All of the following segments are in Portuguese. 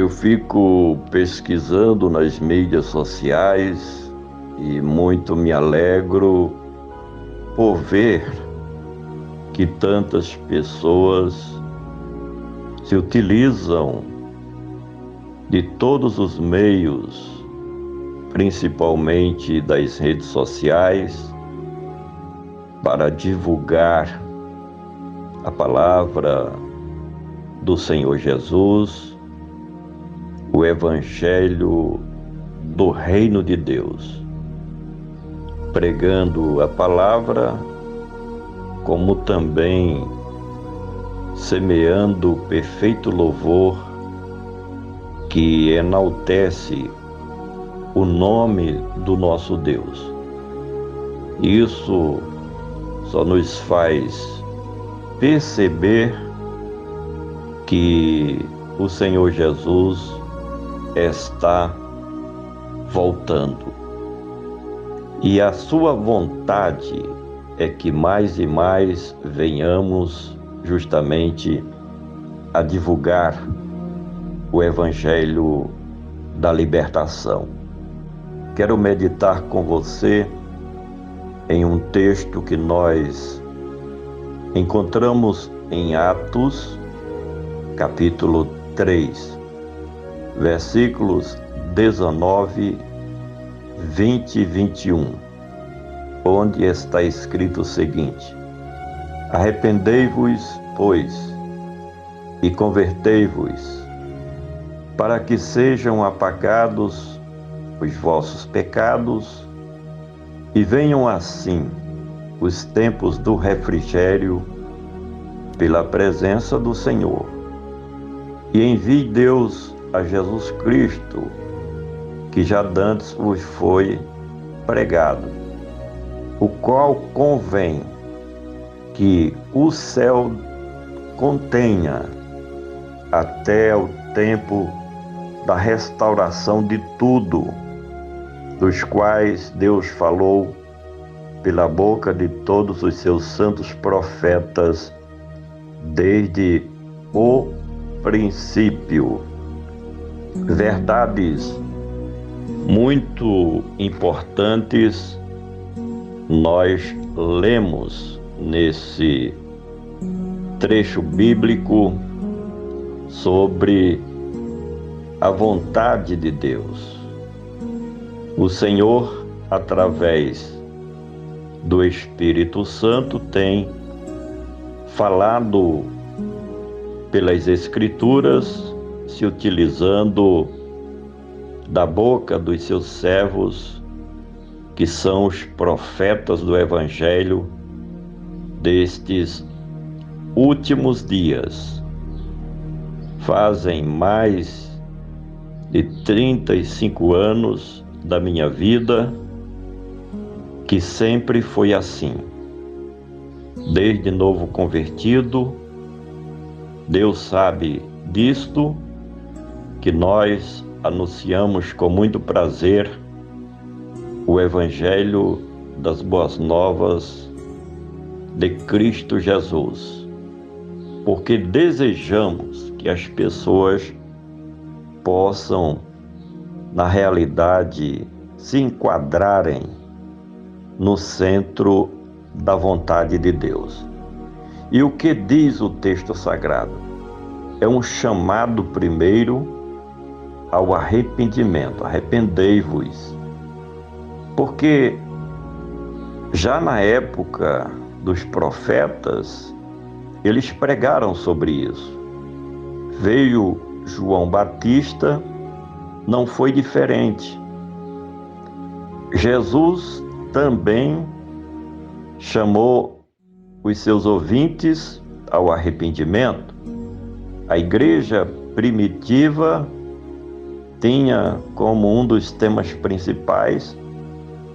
Eu fico pesquisando nas mídias sociais e muito me alegro por ver que tantas pessoas se utilizam de todos os meios, principalmente das redes sociais, para divulgar a palavra do Senhor Jesus, o Evangelho do Reino de Deus, pregando a palavra, como também semeando o perfeito louvor que enaltece o nome do nosso Deus. Isso só nos faz perceber que o Senhor Jesus está voltando. E a sua vontade é que mais e mais venhamos justamente a divulgar o Evangelho da libertação. Quero meditar com você em um texto que nós encontramos em Atos, capítulo 3, versículos 19, 20 e 21, onde está escrito o seguinte: Arrependei-vos, pois, e convertei-vos, para que sejam apagados os vossos pecados e venham assim os tempos do refrigério pela presença do Senhor. E envie Deus a Jesus Cristo, que já dantes vos foi pregado, o qual convém que o céu contenha até o tempo da restauração de tudo, dos quais Deus falou pela boca de todos os seus santos profetas desde o princípio. Verdades muito importantes nós lemos nesse trecho bíblico sobre a vontade de Deus. O Senhor, através do Espírito Santo, tem falado pelas Escrituras, se utilizando da boca dos seus servos, que são os profetas do Evangelho destes últimos dias. Fazem mais de 35 anos da minha vida que sempre foi assim. Desde novo convertido, Deus sabe disto, que nós anunciamos com muito prazer o Evangelho das Boas Novas de Cristo Jesus, porque desejamos que as pessoas possam, na realidade, se enquadrarem no centro da vontade de Deus. E o que diz o texto sagrado? É um chamado primeiro ao arrependimento. Arrependei-vos. Porque já na época dos profetas, eles pregaram sobre isso. Veio João Batista, não foi diferente. Jesus também chamou os seus ouvintes ao arrependimento. A igreja primitiva tinha como um dos temas principais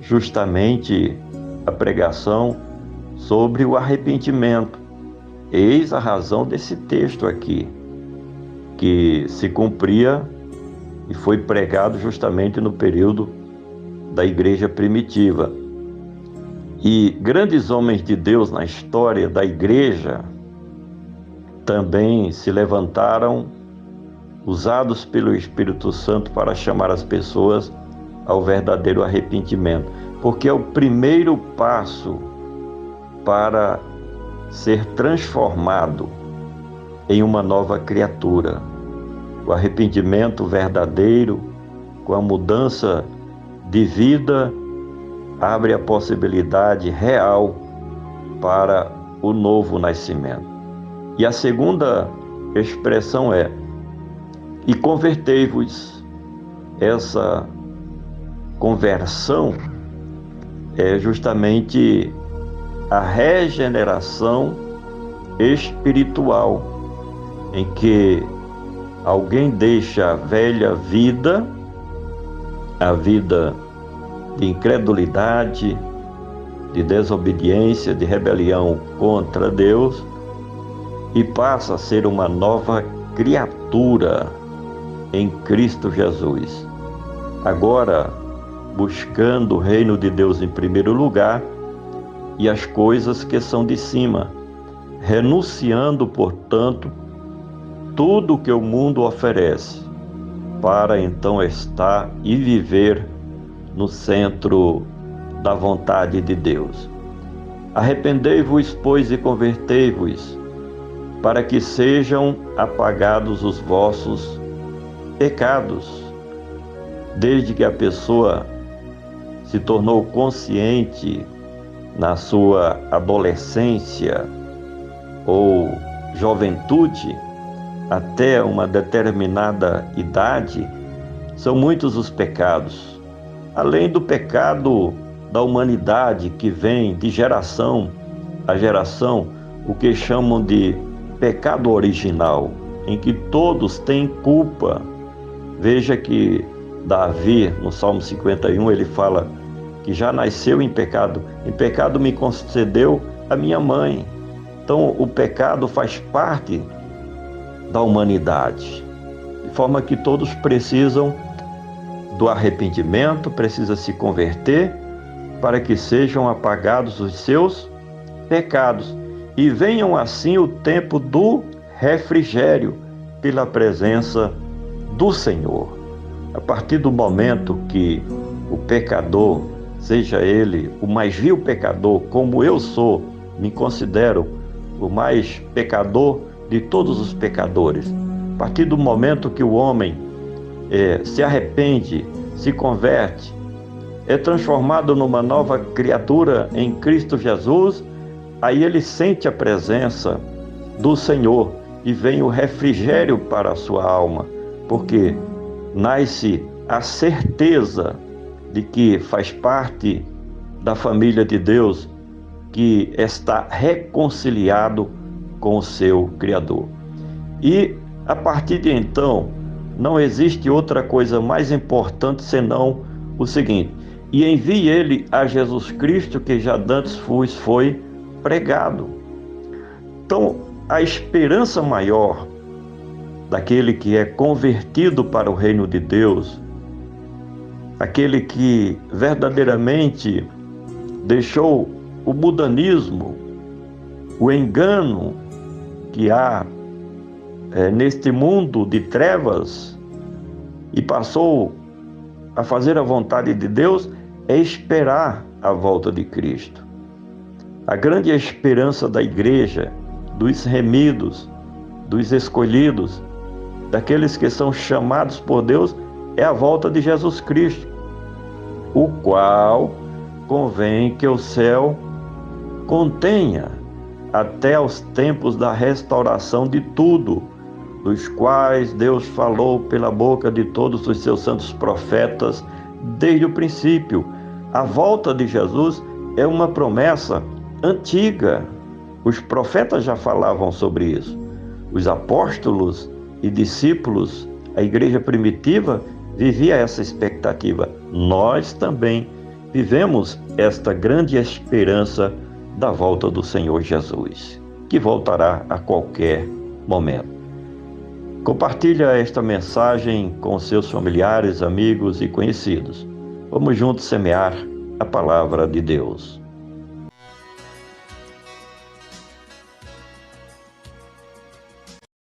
justamente a pregação sobre o arrependimento. Eis a razão desse texto aqui, que se cumpria e foi pregado justamente no período da igreja primitiva. E grandes homens de Deus na história da igreja também se levantaram usados pelo Espírito Santo para chamar as pessoas ao verdadeiro arrependimento, porque é o primeiro passo para ser transformado em uma nova criatura. O arrependimento verdadeiro, com a mudança de vida, abre a possibilidade real para o novo nascimento. E a segunda expressão é: e convertei-vos. Essa conversão é justamente a regeneração espiritual, em que alguém deixa a velha vida, a vida de incredulidade, de desobediência, de rebelião contra Deus, e passa a ser uma nova criatura em Cristo Jesus. Agora, buscando o reino de Deus em primeiro lugar e as coisas que são de cima, renunciando, portanto, tudo que o mundo oferece, para então estar e viver no centro da vontade de Deus. Arrependei-vos, pois, e convertei-vos, para que sejam apagados os vossos pecados. Desde que a pessoa se tornou consciente na sua adolescência ou juventude, até uma determinada idade, são muitos os pecados. Além do pecado da humanidade que vem de geração a geração, o que chamam de pecado original, em que todos têm culpa. Veja que Davi, no Salmo 51, ele fala que já nasceu em pecado me concedeu a minha mãe. Então o pecado faz parte da humanidade, de forma que todos precisam do arrependimento, precisam se converter para que sejam apagados os seus pecados e venham assim o tempo do refrigério pela presença do Senhor. A partir do momento que o pecador, seja ele o mais vil pecador, como eu sou, me considero o mais pecador de todos os pecadores. A partir do momento que o homem se arrepende, se converte, é transformado numa nova criatura em Cristo Jesus, aí ele sente a presença do Senhor e vem o refrigério para a sua alma, porque nasce a certeza de que faz parte da família de Deus, que está reconciliado com o seu Criador. E a partir de então, não existe outra coisa mais importante senão o seguinte: e envie ele a Jesus Cristo, que já dantes foi pregado. Então, a esperança maior daquele que é convertido para o reino de Deus, aquele que verdadeiramente deixou o mundanismo, o engano que há neste mundo de trevas e passou a fazer a vontade de Deus, é esperar a volta de Cristo. A grande esperança da igreja, dos remidos, dos escolhidos, daqueles que são chamados por Deus, é a volta de Jesus Cristo, o qual convém que o céu contenha até os tempos da restauração de tudo, dos quais Deus falou pela boca de todos os seus santos profetas desde o princípio. A volta de Jesus é uma promessa antiga. Os profetas já falavam sobre isso. Os apóstolos e discípulos, a igreja primitiva, vivia essa expectativa. Nós também vivemos esta grande esperança da volta do Senhor Jesus, que voltará a qualquer momento. Compartilha esta mensagem com seus familiares, amigos e conhecidos. Vamos juntos semear a palavra de Deus.